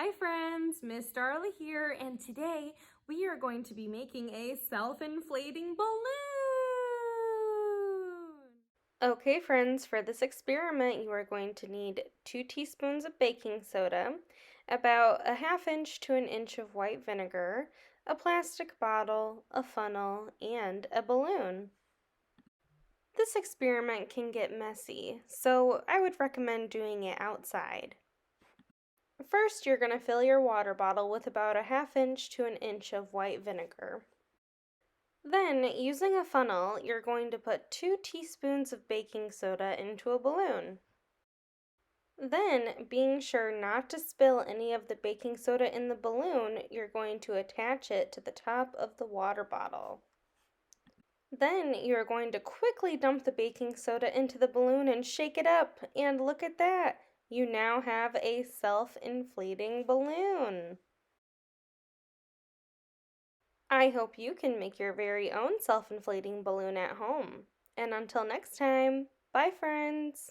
Hi friends, Miss Darla here, and today we are going to be making a self-inflating balloon. Okay friends, for this experiment you are going to need 2 teaspoons of baking soda, about a ½ inch to an inch of white vinegar, a plastic bottle, a funnel, and a balloon. This experiment can get messy, so I would recommend doing it outside. First, you're going to fill your water bottle with about a ½ inch to an inch of white vinegar. Then, using a funnel, you're going to put 2 teaspoons of baking soda into a balloon. Then, being sure not to spill any of the baking soda in the balloon, you're going to attach it to the top of the water bottle. Then, you're going to quickly dump the baking soda into the balloon and shake it up, and look at that! You now have a self-inflating balloon. I hope you can make your very own self-inflating balloon at home. And until next time, bye friends!